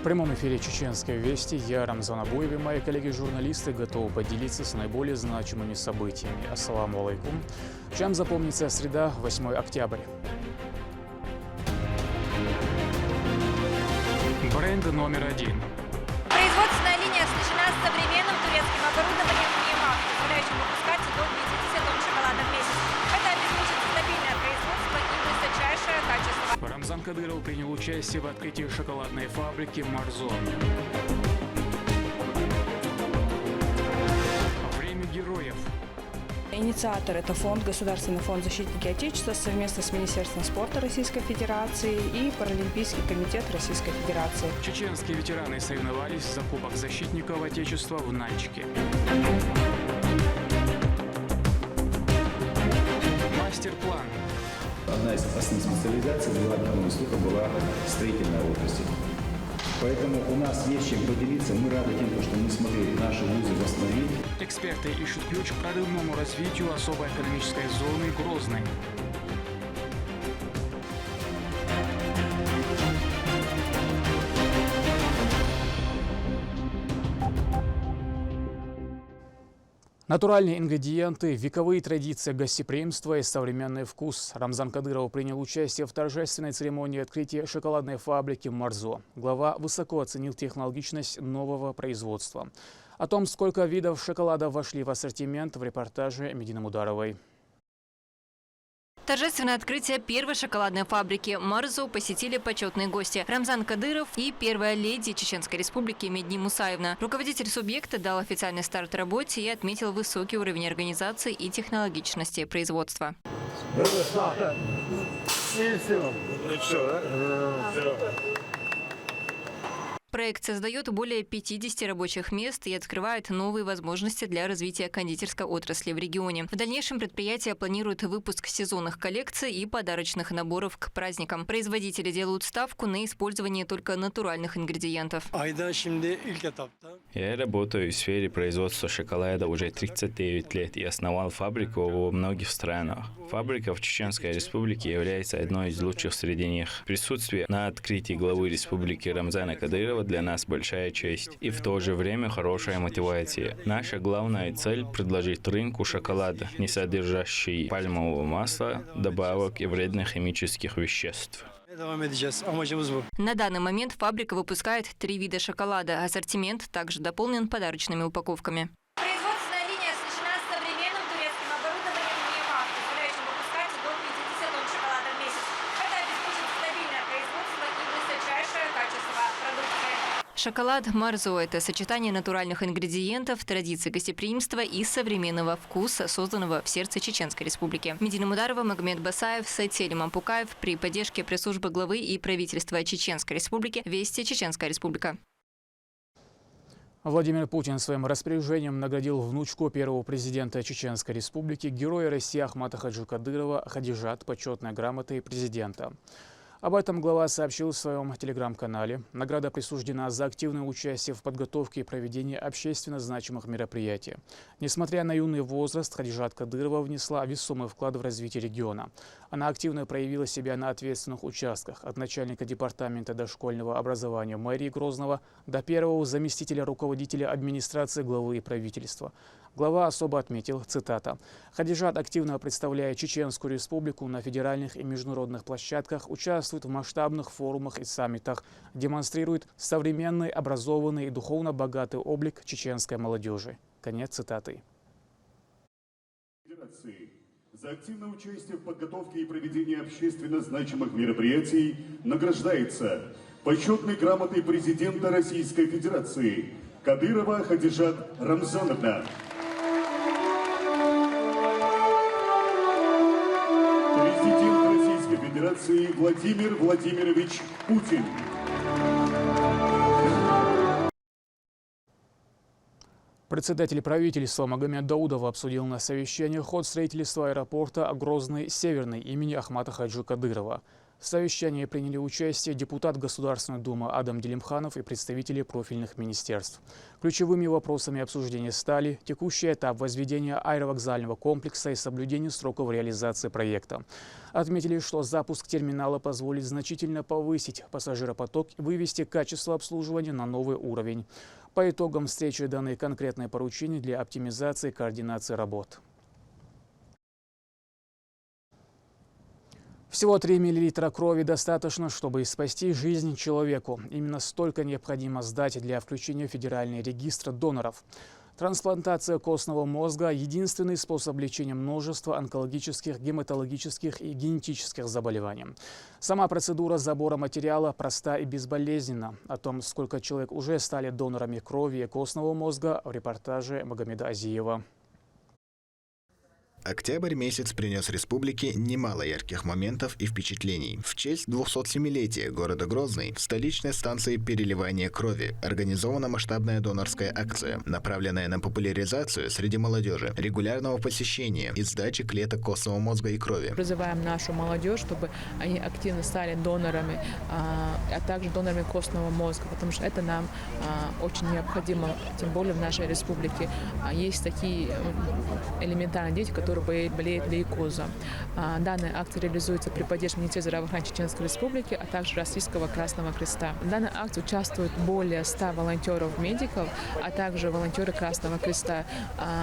прямом эфире «Чеченской вести» я, Рамзан Абуев, и мои коллеги-журналисты готовы поделиться с наиболее значимыми событиями. Ассаламу алейкум. Чем запомнится среда, 8 октября. Бренд номер 1. Производственная линия оснащена современным турецким оборудованием ЕМА, позволяющим выпускать до 50 тонн шоколада в месяц. Это обеспечит стабильное производство и высочайшее качество. Рамзан Кадыров принял участие в открытии шоколадной фабрики «Марзо». Время героев. Инициатор – это Государственный фонд «Защитники Отечества» совместно с Министерством спорта Российской Федерации и Паралимпийский комитет Российской Федерации. Чеченские ветераны соревновались за Кубок защитников Отечества в Нальчике. Мастер-план. Одна из основных специализаций главного института была строительная отрасль. Поэтому у нас есть чем поделиться. Мы рады тем, что мы смогли наши вузы восстановить. Эксперты ищут ключ к прорывному развитию особой экономической зоны Грозный. Натуральные ингредиенты, вековые традиции гостеприимства и современный вкус. Рамзан Кадыров принял участие в торжественной церемонии открытия шоколадной фабрики «Марзо». Глава высоко оценил технологичность нового производства. О том, сколько видов шоколада вошли в ассортимент, в репортаже Медины Мударовой. Торжественное открытие первой шоколадной фабрики «Марзо» посетили почетные гости Рамзан Кадыров и первая леди Чеченской Республики Медни Мусаевна. Руководитель субъекта дал официальный старт работе и отметил высокий уровень организации и технологичности производства. Проект создает более 50 рабочих мест и открывает новые возможности для развития кондитерской отрасли в регионе. В дальнейшем предприятие планирует выпуск сезонных коллекций и подарочных наборов к праздникам. Производители делают ставку на использование только натуральных ингредиентов. Я работаю в сфере производства шоколада уже 39 лет и основал фабрику во многих странах. Фабрика в Чеченской Республике является одной из лучших среди них. Присутствие на открытии главы республики Рамзана Кадырова для нас большая честь и в то же время хорошая мотивация. Наша главная цель – предложить рынку шоколада, не содержащий пальмового масла, добавок и вредных химических веществ. На данный момент фабрика выпускает 3 вида шоколада. Ассортимент также дополнен подарочными упаковками. Производственная линия оснащена современным турецким оборудованием ЕМА, позволяющим выпускать до 50 тонн шоколада в месяц. Это обеспечит стабильное производство и высочайшее качество продукции. Шоколад «Марзо» – это сочетание натуральных ингредиентов, традиций гостеприимства и современного вкуса, созданного в сердце Чеченской Республики. Медина Мударова, Магомед Басаев, Сайтель Мампукаев при поддержке пресс-службы главы и правительства Чеченской Республики «Вести Чеченская Республика». Владимир Путин своим распоряжением наградил внучку первого президента Чеченской Республики, героя России Ахмата Хаджи Кадырова Хадижат почетной грамотой президента. Об этом глава сообщил в своем телеграм-канале. Награда присуждена за активное участие в подготовке и проведении общественно значимых мероприятий. Несмотря на юный возраст, Хадижат Кадырова внесла весомый вклад в развитие региона. Она активно проявила себя на ответственных участках, от начальника департамента дошкольного образования мэрии Грозного до первого заместителя руководителя администрации главы и правительства. Глава особо отметил, цитата, «Хадижат активно представляет Чеченскую Республику на федеральных и международных площадках, участвует в масштабных форумах и саммитах, демонстрирует современный, образованный и духовно богатый облик чеченской молодежи». Конец цитаты. За активное участие в подготовке и проведении общественно значимых мероприятий награждается почетной грамотой президента Российской Федерации Кадырова Хадижат Рамзановна. Президент Российской Федерации Владимир Владимирович Путин. Председатель правительства Магомед Даудов обсудил на совещании ход строительства аэропорта Грозный-Северный имени Ахмата Хаджи Кадырова. В совещании приняли участие депутат Государственной Думы Адам Делимханов и представители профильных министерств. Ключевыми вопросами обсуждения стали текущий этап возведения аэровокзального комплекса и соблюдение сроков реализации проекта. Отметили, что запуск терминала позволит значительно повысить пассажиропоток и вывести качество обслуживания на новый уровень. По итогам встречи даны конкретные поручения для оптимизации и координации работ. Всего 3 мл крови достаточно, чтобы спасти жизнь человеку. Именно столько необходимо сдать для включения в федеральный регистр доноров. Трансплантация костного мозга – единственный способ лечения множества онкологических, гематологических и генетических заболеваний. Сама процедура забора материала проста и безболезненна. О том, сколько человек уже стали донорами крови и костного мозга, в репортаже Магомеда Азиева. Октябрь месяц принес республике немало ярких моментов и впечатлений. В честь 207-летия города Грозный в столичной станции переливания крови организована масштабная донорская акция, направленная на популяризацию среди молодежи, регулярного посещения и сдачи клеток костного мозга и крови. Призываем нашу молодежь, чтобы они активно стали донорами, а также донорами костного мозга, потому что это нам очень необходимо, тем более в нашей республике. Есть такие элементарные дети, которые болеют лейкозом. Данная акция реализуется при поддержке Министерства здравоохранения Чеченской Республики, а также Российского Красного Креста. В данной акции участвуют более 100 волонтеров-медиков, а также волонтеры Красного Креста.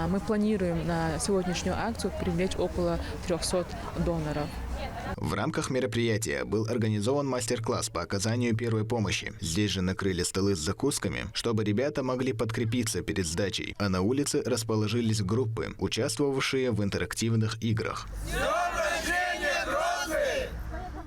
Мы планируем на сегодняшнюю акцию привлечь около 300 доноров. В рамках мероприятия был организован мастер-класс по оказанию первой помощи. Здесь же накрыли столы с закусками, чтобы ребята могли подкрепиться перед сдачей, а на улице расположились группы, участвовавшие в интерактивных играх.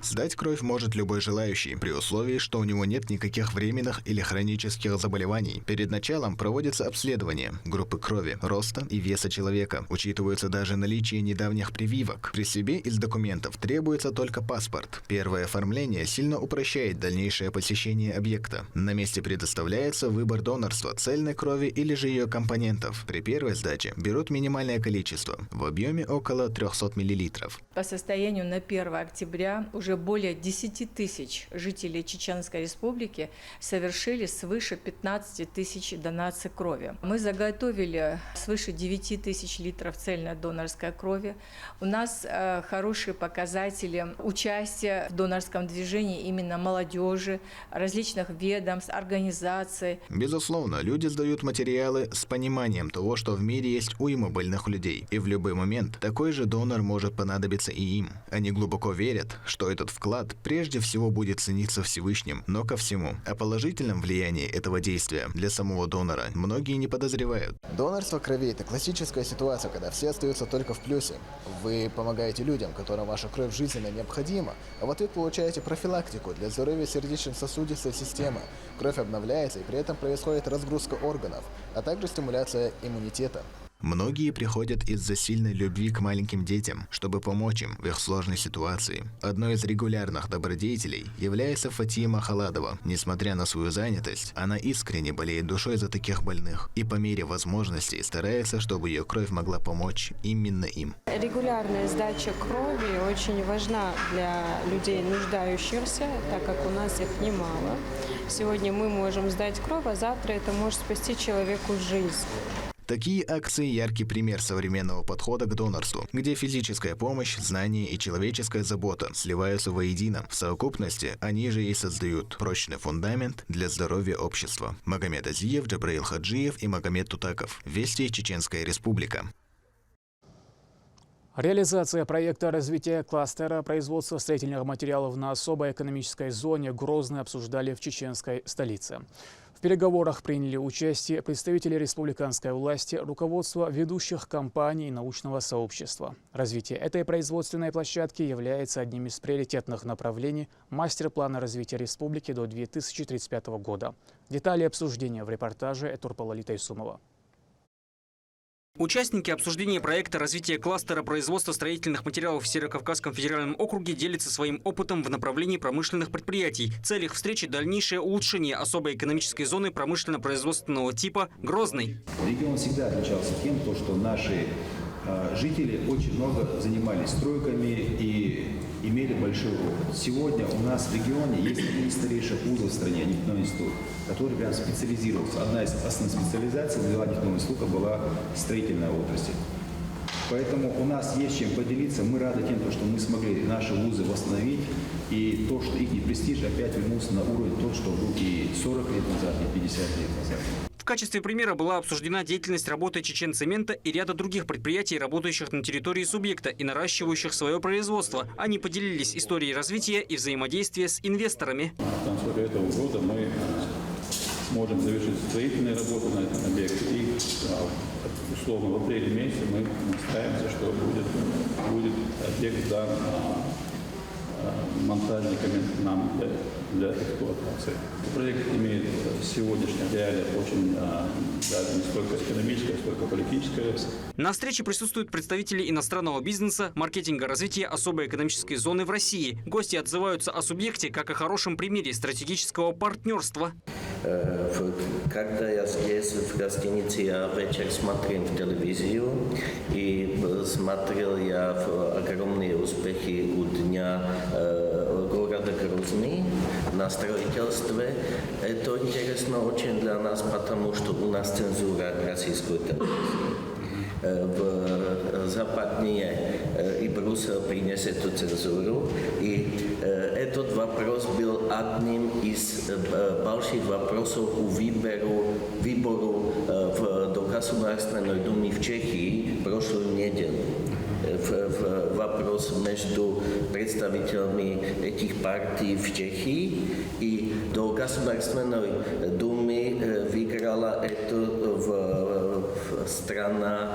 Сдать кровь может любой желающий, при условии, что у него нет никаких временных или хронических заболеваний. Перед началом проводится обследование группы крови, роста и веса человека. Учитывается даже наличие недавних прививок. При себе из документов требуется только паспорт. Первое оформление сильно упрощает дальнейшее посещение объекта. На месте предоставляется выбор донорства, цельной крови или же ее компонентов. При первой сдаче берут минимальное количество, в объеме около 300 мл. По состоянию на 1 октября уже более 10 тысяч жителей Чеченской Республики совершили свыше 15 тысяч донаций крови. Мы заготовили свыше 9 тысяч литров цельной донорской крови. У нас хорошие показатели участия в донорском движении именно молодежи, различных ведомств, организаций. Безусловно, люди сдают материалы с пониманием того, что в мире есть уйма больных людей. И в любой момент такой же донор может понадобиться и им. Они глубоко верят, что этот вклад прежде всего будет цениться Всевышним, но ко всему. О положительном влиянии этого действия для самого донора многие не подозревают. Донорство крови – это классическая ситуация, когда все остаются только в плюсе. Вы помогаете людям, которым ваша кровь жизненно необходима, а в ответ получаете профилактику для здоровья сердечно-сосудистой системы. Кровь обновляется, и при этом происходит разгрузка органов, а также стимуляция иммунитета. Многие приходят из-за сильной любви к маленьким детям, чтобы помочь им в их сложной ситуации. Одной из регулярных добродетелей является Фатима Халадова. Несмотря на свою занятость, она искренне болеет душой за таких больных и по мере возможностей старается, чтобы ее кровь могла помочь именно им. Регулярная сдача крови очень важна для людей нуждающихся, так как у нас их немало. Сегодня мы можем сдать кровь, а завтра это может спасти человеку жизнь. Такие акции – яркий пример современного подхода к донорству, где физическая помощь, знания и человеческая забота сливаются воедино. В совокупности они же и создают прочный фундамент для здоровья общества. Магомед Азиев, Джабраил Хаджиев и Магомед Тутаков. Вести, Чеченская Республика. Реализация проекта развития кластера производства строительных материалов на особой экономической зоне Грозный обсуждали в чеченской столице. В переговорах приняли участие представители республиканской власти, руководство ведущих компаний и научного сообщества. Развитие этой производственной площадки является одним из приоритетных направлений мастер-плана развития республики до 2035 года. Детали обсуждения в репортаже Турпалали Тайсумова. Участники обсуждения проекта развития кластера производства строительных материалов в Северокавказском федеральном округе делятся своим опытом в направлении промышленных предприятий. Цель их встречи – дальнейшее улучшение особой экономической зоны промышленно-производственного типа «Грозный». Регион всегда отличался тем, что наши жители очень много занимались стройками и имели большой опыт. Сегодня у нас в регионе есть один из старейших вузов в стране, нефтяной институт, который прям специализировался. Одна из основных специализаций для нефтяного института была строительная отрасль. Поэтому у нас есть чем поделиться. Мы рады тем, что мы смогли наши вузы восстановить. И то, что их престиж опять вернулся на уровень тот, что был и 40 лет назад, и 50 лет назад. В качестве примера была обсуждена деятельность работы Чеченцемента и ряда других предприятий, работающих на территории субъекта и наращивающих свое производство. Они поделились историей развития и взаимодействия с инвесторами. В конце этого года мы сможем завершить строительные работы на этом объекте. И условно в апреле месяце мы настаиваемся, что будет объект дан монтажниками нам для эксплуатации. Проект имеет в сегодняшних реалиях очень даже не столько экономическое, сколько политическое. На встрече присутствуют представители иностранного бизнеса, маркетинга, развития особой экономической зоны в России. Гости отзываются о субъекте как о хорошем примере стратегического партнерства. Когда я здесь, в гостинице, я вечер смотрел в телевизию и смотрел я огромные успехи у Дня города Грозный на строительстве. Это интересно очень для нас, потому что у нас цензура российской телевизии. В западнее и Брюссель принес эту цензуру. И этот вопрос был одним из больших вопросов у выбору до Государственной Думы в Чехии прошлую неделю. Вопрос между представителями этих партий в Чехии, и до Государственной Думы выиграла эту страна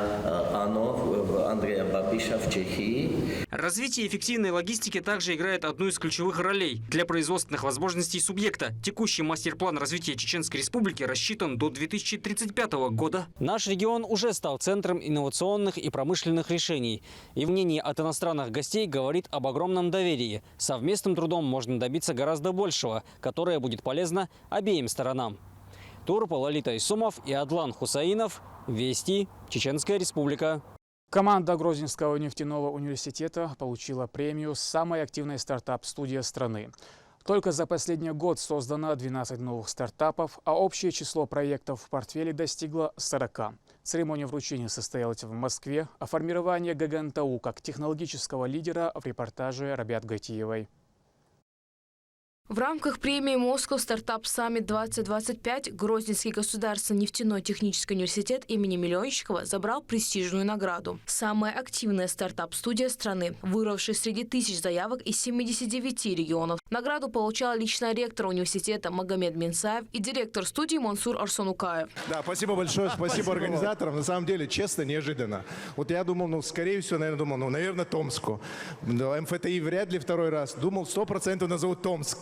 Андрея Бабиша в Чехии. Развитие эффективной логистики также играет одну из ключевых ролей для производственных возможностей субъекта. Текущий мастер-план развития Чеченской Республики рассчитан до 2035 года. Наш регион уже стал центром инновационных и промышленных решений. И мнение от иностранных гостей говорит об огромном доверии. Совместным трудом можно добиться гораздо большего, которое будет полезно обеим сторонам. Турпа Лолита Исумов и Адлан Хусаинов. Вести. Чеченская Республика. Команда Грозненского нефтяного университета получила премию «Самая активная стартап-студия страны». Только за последний год создано 12 новых стартапов, а общее число проектов в портфеле достигло 40. Церемония вручения состоялась в Москве, а формирование ГГНТУ как технологического лидера в репортаже Рабят Гайтиевой. В рамках премии Moscow Startup Summit 2025 Грозненский государственный нефтяной технический университет имени Миллионщикова забрал престижную награду. Самая активная стартап-студия страны, вырвавшая среди тысяч заявок из 79 регионов. Награду получал лично ректор университета Магомед Минсаев и директор студии Мансур Арсонукаев. Да, спасибо большое, спасибо организаторам. На самом деле, честно, неожиданно. Вот я думал, скорее всего, наверное, Томску. МФТИ вряд ли второй раз. Думал, 100% назовут Томск.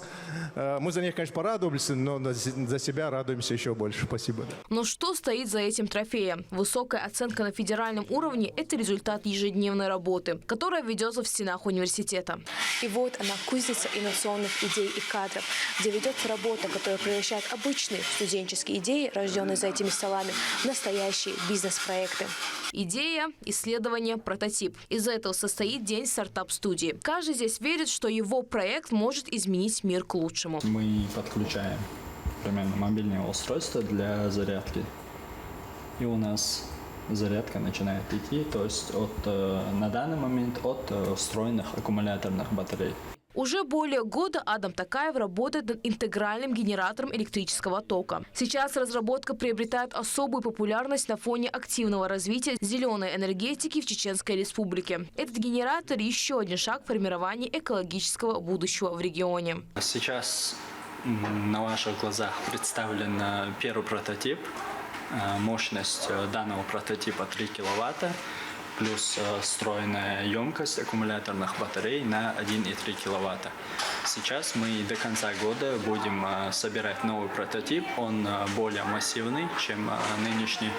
Мы за них, конечно, порадовались, но за себя радуемся еще больше. Спасибо. Но что стоит за этим трофеем? Высокая оценка на федеральном уровне – это результат ежедневной работы, которая ведется в стенах университета. И вот она, кузница инновационных идей и кадров, где ведется работа, которая превращает обычные студенческие идеи, рожденные за этими столами, в настоящие бизнес-проекты. Идея, исследование, прототип. Из этого состоит день стартап-студии. Каждый здесь верит, что его проект может изменить мир к лучшему. Мы подключаем примерно мобильное устройство для зарядки. И у нас зарядка начинает идти, то есть на данный момент от встроенных аккумуляторных батарей. Уже более года Адам Такаев работает над интегральным генератором электрического тока. Сейчас разработка приобретает особую популярность на фоне активного развития зеленой энергетики в Чеченской Республике. Этот генератор – еще один шаг в формировании экологического будущего в регионе. Сейчас на ваших глазах представлен первый прототип. Мощность данного прототипа 3 киловатта. Плюс встроенная емкость аккумуляторных батарей на 1,3 киловатта. Сейчас мы до конца года будем собирать новый прототип. Он более массивный, чем нынешний,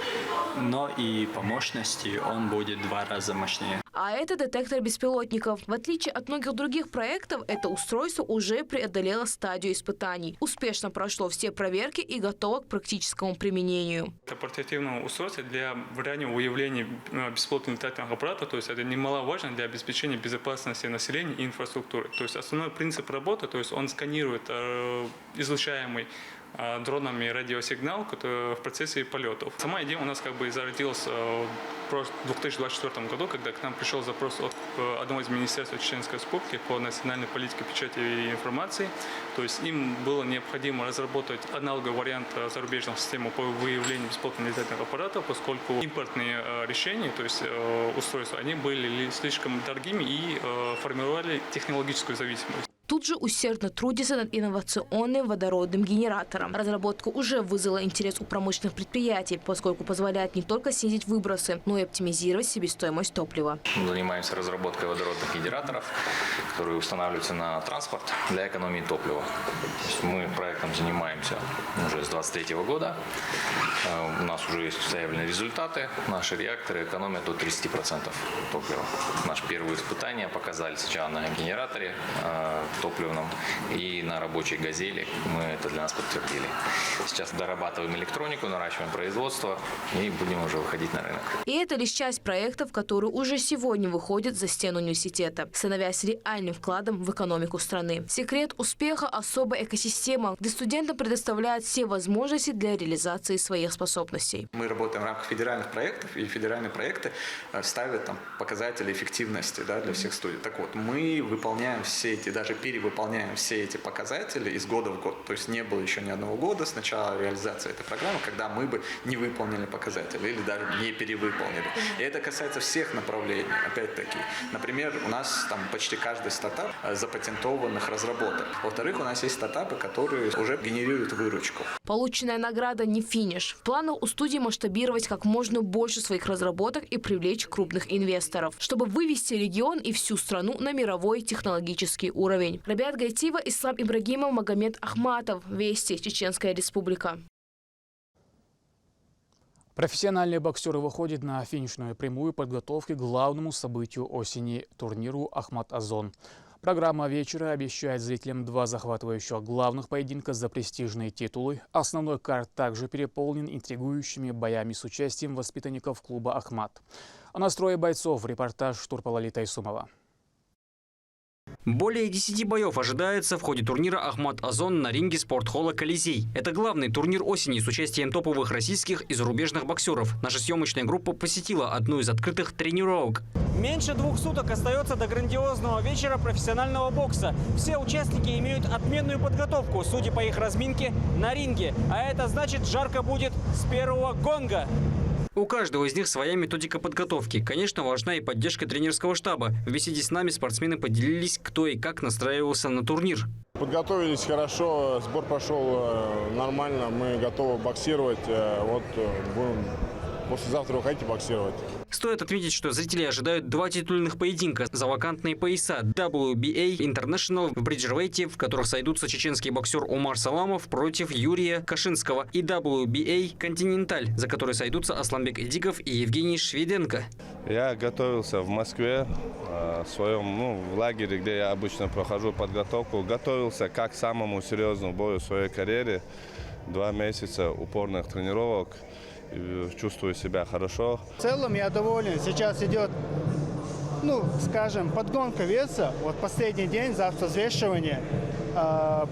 но и по мощности он будет в 2 раза мощнее. А это детектор беспилотников. В отличие от многих других проектов, это устройство уже преодолело стадию испытаний. Успешно прошло все проверки и готово к практическому применению. Это портативное устройство для раннего выявления беспилотных летательных аппаратов. То есть это немаловажно для обеспечения безопасности населения и инфраструктуры. То есть основной принцип работы, то есть он сканирует излучаемый дронами радиосигнал в процессе полетов. Сама идея у нас зародилась в 2024 году, когда к нам пришел запрос от одного из министерств Чеченской Республики по национальной политике печати и информации. То есть им было необходимо разработать аналоговый вариант зарубежной системы по выявлению беспилотных летательных аппаратов, поскольку импортные решения, то есть устройства, они были слишком дорогими и формировали технологическую зависимость. Тут же усердно трудится над инновационным водородным генератором. Разработка уже вызвала интерес у промышленных предприятий, поскольку позволяет не только снизить выбросы, но и оптимизировать себестоимость топлива. Мы занимаемся разработкой водородных генераторов, которые устанавливаются на транспорт для экономии топлива. Мы проектом занимаемся уже с 2023 года. У нас уже есть установленные результаты. Наши реакторы экономят до 30% топлива. Наше первое испытание показали сначала на генераторе топливном и на рабочей газели. Мы это для нас подтвердили. Сейчас дорабатываем электронику, наращиваем производство и будем уже выходить на рынок. И это лишь часть проектов, которые уже сегодня выходят за стену университета, становясь реальным вкладом в экономику страны. Секрет успеха – особая экосистема, где студентам предоставляют все возможности для реализации своих способностей. Мы работаем в рамках федеральных проектов, и федеральные проекты ставят показатели эффективности для всех студий. Так вот, мы выполняем все эти, даже перевыполняем все эти показатели из года в год. То есть не было еще ни одного года с начала реализации этой программы, когда мы бы не выполнили показатели или даже не перевыполнили. И это касается всех направлений. Опять-таки, например, у нас там почти каждый стартап запатентованных разработок. Во-вторых, у нас есть стартапы, которые уже генерируют выручку. Полученная награда не финиш. В планах у студии масштабировать как можно больше своих разработок и привлечь крупных инвесторов, чтобы вывести регион и всю страну на мировой технологический уровень. Рабиат Гайтиева, Ислам Ибрагимов, Магомед Ахматов. Вести, Чеченская Республика. Профессиональные боксеры выходят на финишную прямую подготовки к главному событию осени – турниру «Ахмат Озон». Программа вечера обещает зрителям два захватывающих главных поединка за престижные титулы. Основной карт также переполнен интригующими боями с участием воспитанников клуба «Ахмат». О настрое бойцов репортаж Турпалали Тайсумова. Более 10 боев ожидается в ходе турнира «Ахмат Озон» на ринге спортхолла «Колизей». Это главный турнир осени с участием топовых российских и зарубежных боксеров. Наша съемочная группа посетила одну из открытых тренировок. Меньше 2 суток остается до грандиозного вечера профессионального бокса. Все участники имеют отменную подготовку, судя по их разминке, на ринге. А это значит, жарко будет с первого гонга. У каждого из них своя методика подготовки. Конечно, важна и поддержка тренерского штаба. В беседе с нами спортсмены поделились, кто и как настраивался на турнир. Подготовились хорошо, сбор прошел нормально, мы готовы боксировать. Вот будем послезавтра выходить и боксировать. Стоит отметить, что зрители ожидают 2 титульных поединка за вакантные пояса WBA International в бриджервейте, в которых сойдутся чеченский боксер Умар Саламов против Юрия Кашинского, и WBA Континенталь, за который сойдутся Асланбек Эдиков и Евгений Шведенко. Я готовился в Москве, в своем в лагере, где я обычно прохожу подготовку. Готовился как к самому серьезному бою в своей карьере. 2 месяца упорных тренировок. Чувствую себя хорошо. В целом я доволен. Сейчас идет, скажем, подгонка веса. Вот последний день, завтра взвешивание.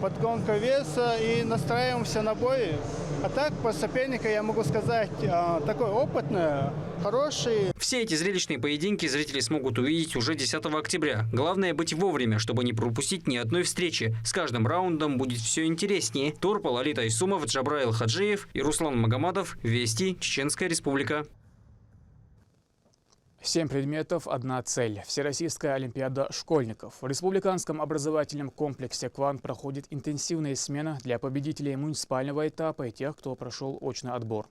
Подгонка веса и настраиваемся на бой. А так, по сопернику я могу сказать, такой опытный, хороший. Все эти зрелищные поединки зрители смогут увидеть уже 10 октября. Главное быть вовремя, чтобы не пропустить ни одной встречи. С каждым раундом будет все интереснее. Турпалали Тайсумов, Джабраил Хаджиев и Руслан Магомадов. Вести, Чеченская Республика. 7 предметов, одна цель. Всероссийская олимпиада школьников. В республиканском образовательном комплексе «Квант» проходит интенсивная смена для победителей муниципального этапа и тех, кто прошел очный отбор.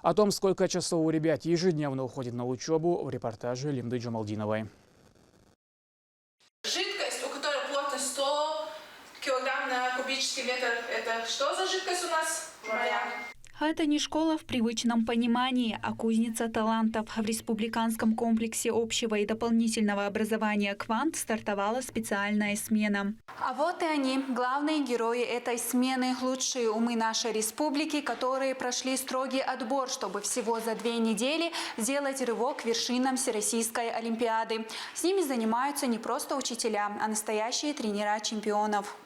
О том, сколько часов у ребят ежедневно уходит на учебу, в репортаже Лимды Джамалдиновой. Жидкость, у которой плотность 100 килограмм на кубический метр, это что за жидкость у нас? Вода. Это не школа в привычном понимании, а кузница талантов. В республиканском комплексе общего и дополнительного образования «Квант» стартовала специальная смена. А вот и они, главные герои этой смены, лучшие умы нашей республики, которые прошли строгий отбор, чтобы всего за 2 недели сделать рывок к вершинам Всероссийской Олимпиады. С ними занимаются не просто учителя, а настоящие тренера чемпионов.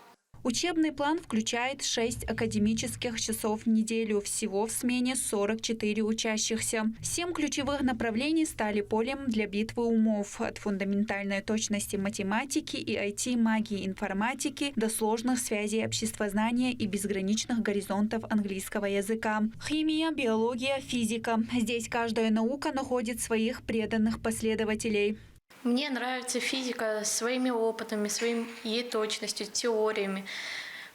Учебный план включает 6 академических часов в неделю. Всего в смене 44 учащихся. 7 ключевых направлений стали полем для битвы умов. От фундаментальной точности математики и IT-магии информатики до сложных связей обществознания и безграничных горизонтов английского языка. Химия, биология, физика. Здесь каждая наука находит своих преданных последователей. Мне нравится физика своими опытами, своей точностью, теориями,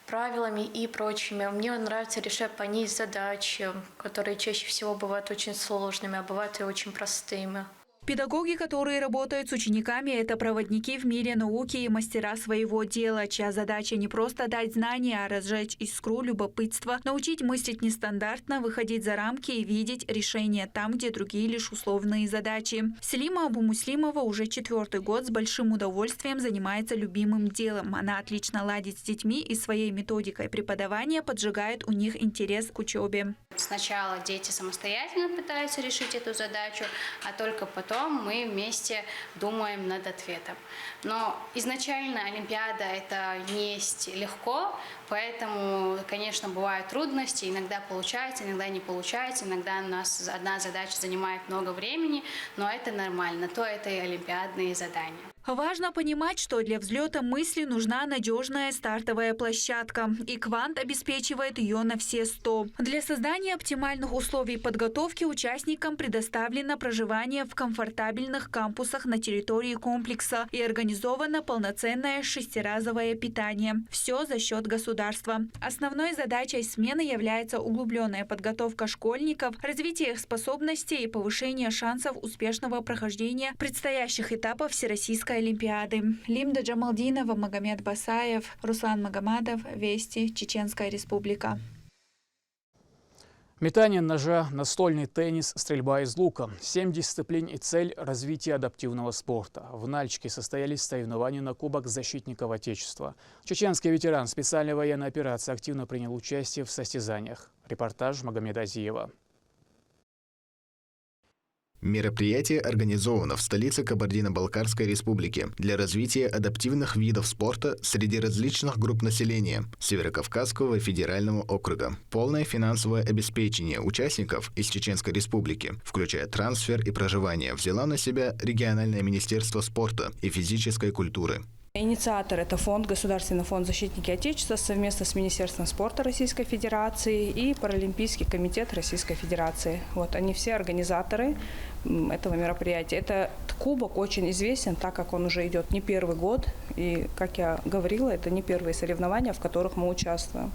правилами и прочими. Мне нравится решать по ней задачи, которые чаще всего бывают очень сложными, а бывают и очень простыми. Педагоги, которые работают с учениками, это проводники в мире науки и мастера своего дела, чья задача не просто дать знания, а разжечь искру любопытства, научить мыслить нестандартно, выходить за рамки и видеть решения там, где другие лишь условные задачи. Селима Абу-Муслимова уже 4-й год с большим удовольствием занимается любимым делом. Она отлично ладит с детьми и своей методикой преподавания поджигает у них интерес к учебе. Сначала дети самостоятельно пытаются решить эту задачу, а только потом мы вместе думаем над ответом. Но изначально Олимпиада это не есть легко, поэтому, конечно, бывают трудности. Иногда получается, иногда не получается. Иногда у нас одна задача занимает много времени, но это нормально. То это и олимпиадные задания. Важно понимать, что для взлета мысли нужна надежная стартовая площадка, и «Квант» обеспечивает ее на все 100. Для создания оптимальных условий подготовки участникам предоставлено проживание в комфортабельных кампусах на территории комплекса и организовано полноценное 6-разовое питание. Все за счет государства. Основной задачей смены является углубленная подготовка школьников, развитие их способностей и повышение шансов успешного прохождения предстоящих этапов Всероссийской Олимпиады. Лимда Джамалдинова, Магомед Басаев, Руслан Магомадов, Вести, Чеченская Республика. Метание ножа, настольный теннис, стрельба из лука. 7 дисциплин и цель развития адаптивного спорта. В Нальчике состоялись соревнования на Кубок защитников Отечества. Чеченский ветеран специальной военной операции активно принял участие в состязаниях. Репортаж Магомеда Азиева. Мероприятие организовано в столице Кабардино-Балкарской республики для развития адаптивных видов спорта среди различных групп населения Северокавказского федерального округа. Полное финансовое обеспечение участников из Чеченской республики, включая трансфер и проживание, взяла на себя региональное министерство спорта и физической культуры. Инициатор – это фонд, Государственный фонд «Защитники Отечества» совместно с Министерством спорта Российской Федерации и Паралимпийский комитет Российской Федерации. Вот, они все организаторы этого мероприятия. Этот кубок очень известен, так как он уже идет не первый год. И, как я говорила, это не первые соревнования, в которых мы участвуем.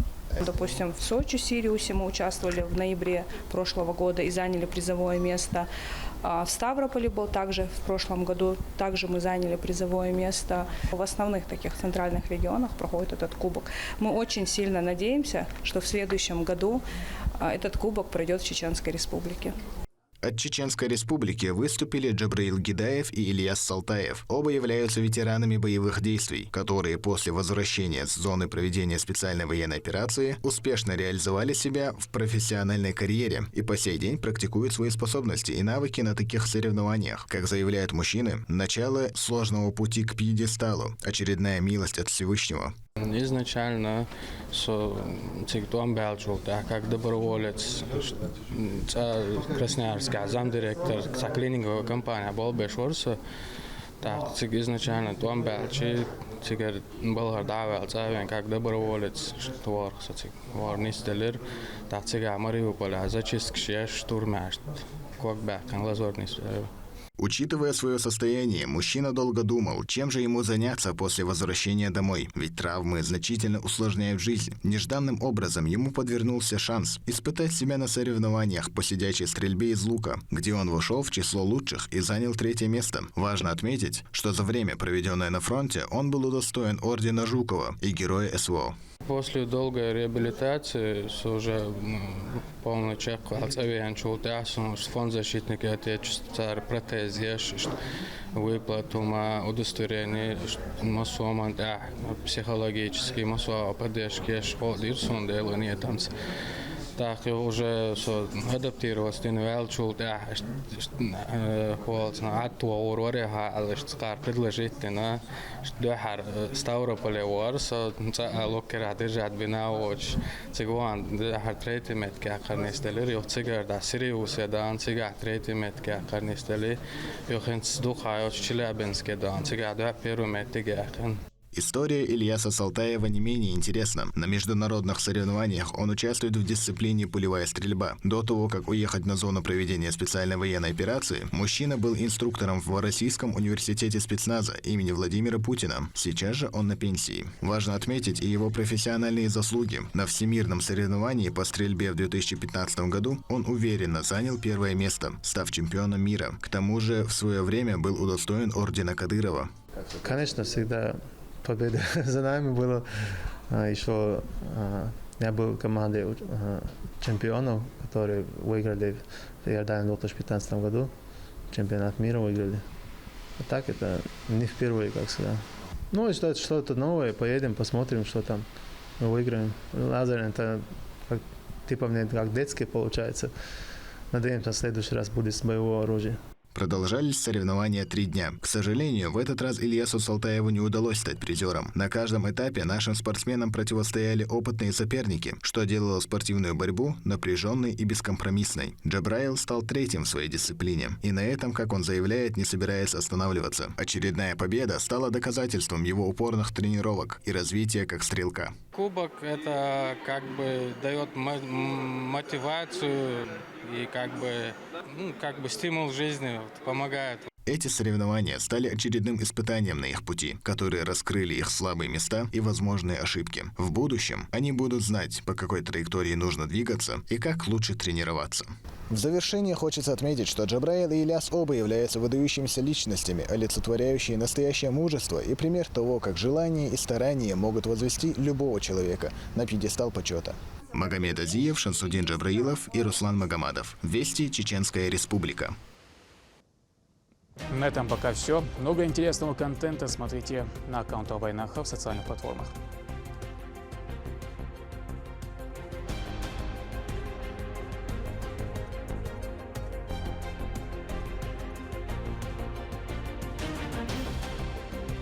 Допустим, в Сочи, Сириусе мы участвовали в ноябре прошлого года и заняли призовое место. В Ставрополе был также в прошлом году, также мы заняли призовое место. В основных таких центральных регионах проходит этот кубок. Мы очень сильно надеемся, что в следующем году этот кубок пройдет в Чеченской Республике. От Чеченской Республики выступили Джабраил Гидаев и Ильяс Салтаев. Оба являются ветеранами боевых действий, которые после возвращения с зоны проведения специальной военной операции успешно реализовали себя в профессиональной карьере и по сей день практикуют свои способности и навыки на таких соревнованиях. Как заявляют мужчины, начало сложного пути к пьедесталу, очередная милость от Всевышнего. Изначально, цик Туамбелчул, как доброволец, Красноярский замдиректор, клининговая компания Болбешорса, так цик изначально Туамбелчи, цик Болгар Давелца, как доброволец, что цик варнистелер, так цик Мариуполя, зачистки штурмяшт, как бэк, лазорный. Учитывая свое состояние, мужчина долго думал, чем же ему заняться после возвращения домой, ведь травмы значительно усложняют жизнь. Нежданным образом ему подвернулся шанс испытать себя на соревнованиях по сидячей стрельбе из лука, где он вошел в число лучших и занял 3-е место. Важно отметить, что за время, проведенное на фронте, он был удостоен ордена Жукова и Героя СВО. После долгой реабилитации уже полный чек фонд защитника Отечества, протез, выплату, удостоверение, психологические поддержки, так уже адаптировалась инвел чулта предложить на дохар Ставрополе Уарса локера держать бинауч цигуан дохар третий метка карнистели цигар да Сириусе дан цигар третий метка карнистели йохенц духаёч Челябинске дан цигар да первый метка. История Ильяса Салтаева не менее интересна. На международных соревнованиях он участвует в дисциплине пулевая стрельба. До того, как уехать на зону проведения специальной военной операции, мужчина был инструктором в Российском университете спецназа имени Владимира Путина. Сейчас же он на пенсии. Важно отметить и его профессиональные заслуги. На всемирном соревновании по стрельбе в 2015 году он уверенно занял первое место, став чемпионом мира. К тому же в свое время был удостоен ордена Кадырова. Конечно, всегда победа за нами была. Еще я был в команде чемпионов, которые выиграли в Иордании в 2015 году. Чемпионат мира выиграли. А так это не впервые, как всегда. Ну, если это что-то новое, поедем, посмотрим, что там мы выиграем. Лазер это типа мне как детский получается. Надеемся, в следующий раз будет с боевого оружия. Продолжались соревнования 3 дня. К сожалению, в этот раз Ильясу Салтаеву не удалось стать призером. На каждом этапе нашим спортсменам противостояли опытные соперники, что делало спортивную борьбу напряженной и бескомпромиссной. Джабраил стал 3-м в своей дисциплине. И на этом, как он заявляет, не собирается останавливаться. Очередная победа стала доказательством его упорных тренировок и развития как стрелка. Кубок это как бы дает мотивацию и как бы стимул жизни, помогает. Эти соревнования стали очередным испытанием на их пути, которые раскрыли их слабые места и возможные ошибки. В будущем они будут знать, по какой траектории нужно двигаться и как лучше тренироваться. В завершение хочется отметить, что Джабраил и Ильяс оба являются выдающимися личностями, олицетворяющие настоящее мужество и пример того, как желание и старание могут возвести любого человека на пьедестал почета. Магомед Азиев, Шансудин Джабраилов и Руслан Магомадов. Вести, Чеченская Республика. На этом пока все. Много интересного контента смотрите на аккаунте Албайнаха в социальных платформах.